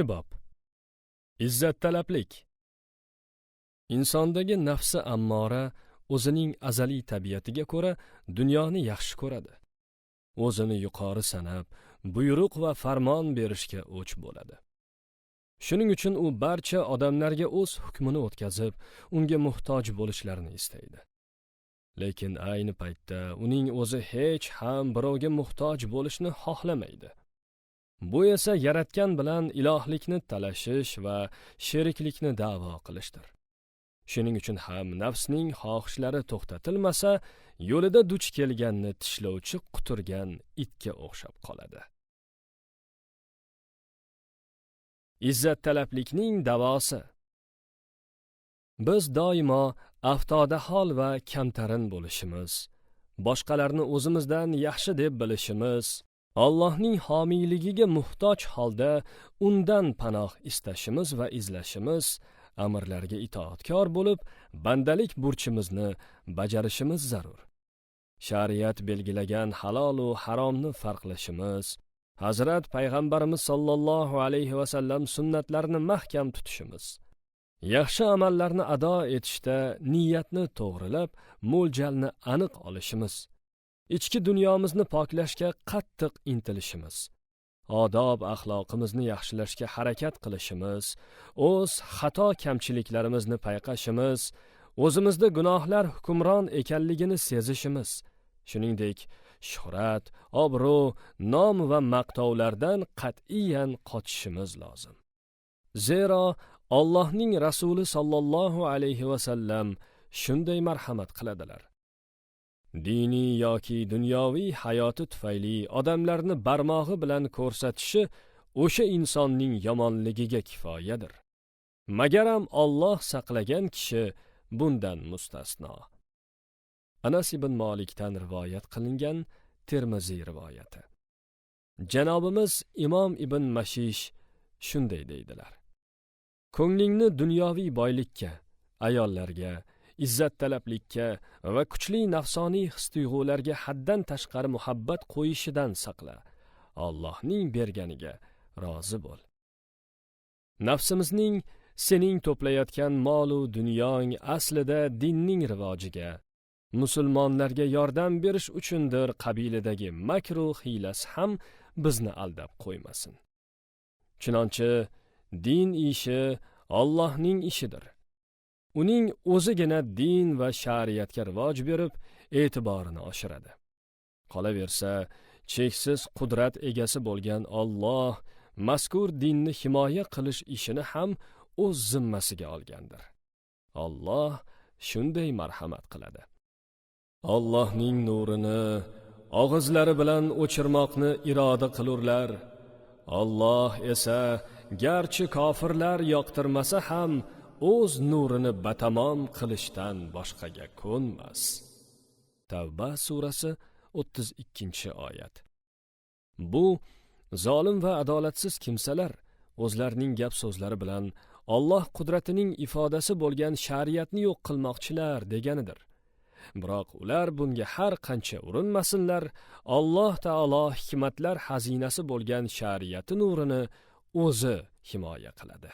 Bob. Izzattalablik. Insondagi nafsi ammora o'zining azaliy tabiatiga ko'ra dunyoni yaxshi ko'radi. O'zini yuqori sanab, buyruq va farmon berishga o'ch bo'ladi. Shuning uchun u barcha odamlarga o'z hukmini o'tkazib, unga muhtoj bo'lishlarini istaydi. Lekin ayni paytda uning o'zi hech ham birovga muhtoj bo'lishni xohlamaydi. Bu esa yaratgan bilan ilohlikni talashish va sheriklikni da'vo qilishdir. Shuning uchun ham nafsning xohishlari to'xtatilmasa, yo'lida duch kelganni tishlovchi quturgan itga o'xshab qoladi. Izzattalablikning davosi. Biz doimo aftodahol va kamtarin bo'lishimiz, boshqalarni o'zimizdan yaxshi deb bilishimiz, Allohning homiyligiga muhtoj holda undan panoh istashimiz va izlashimiz, amirlarga itoatkor bo'lib, bandalik burchimizni bajarishimiz zarur. Shariat belgilagan halol va haromni farqlashimiz, Hazrat payg'ambarimiz sollallohu alayhi va sallam sunnatlarini mahkam tutishimiz, yaxshi amallarni ado etishda niyatni to'g'rilab, mo'ljalni aniq olishimiz, ichki dunyomizni poklashga qattiq intilishimiz, odob axloqimizni yaxshilashga harakat qilishimiz, o'z xato kamchiliklarimizni payqashimiz, o'zimizda gunohlar hukmron ekanligini sezishimiz, shuningdek shuhrat, obro', nom va maqtovlardan qat'iyan qochishimiz lozim. Zero Allohning Rasuli sollallohu alayhi va sallam shunday marhamat qiladilar. Diniy yoki dunyoviy hayoti tufayli odamlarni barmog'i bilan ko'rsatishi o'sha insonning yomonligiga kifoyadir. Magaram Alloh saqlagan kishi bundan mustasno. Anas ibn Malikdan rivoyat qilingan Termiziy rivoyati. Janobimiz Imom ibn Mashish shunday deydilar: Ko'nglingni dunyoviy boylikka, ayollarga, izzattalablikka va kuchli nafsoniy his-tuyg'ularga haddan tashqari muhabbat qo'yishidan saqla. Allohning berganiga rozi bo'l. Nafsimizning sening to'playotgan mol va dunyong aslida dinning rivojiga, musulmonlarga yordam berish uchundir qabiladagi makru hiylasi ham bizni aldab qo'ymasin. Chunonchi din ishi Allohning ishidir. Uning o'zigina din va shariatga rivoj berib, e'tiborini oshiradi. Qolaversa, cheksiz qudrat egasi bo'lgan Alloh mazkur dinni himoya qilish ishini ham o'z zimmasiga olgandir. Alloh shunday marhamat qiladi. Allohning nurini og'izlari bilan o'chirmoqni iroda qilurlar. Alloh esa garchi kofirlar yoqtirmasa ham o'z nurini batamom qilishdan boshqaga ko'nmas. Tavba surasi 32-oyat. Bu zolim va adolatsiz kimsalar o'zlarining gap so'zlari bilan Alloh qudratining ifodasi bo'lgan shariatni yo'q qilmoqchilar deganidir. Biroq ular bunga har qancha urinmasinlar, Alloh taolo hikmatlar xazinasi bo'lgan shariati nurini o'zi himoya qiladi.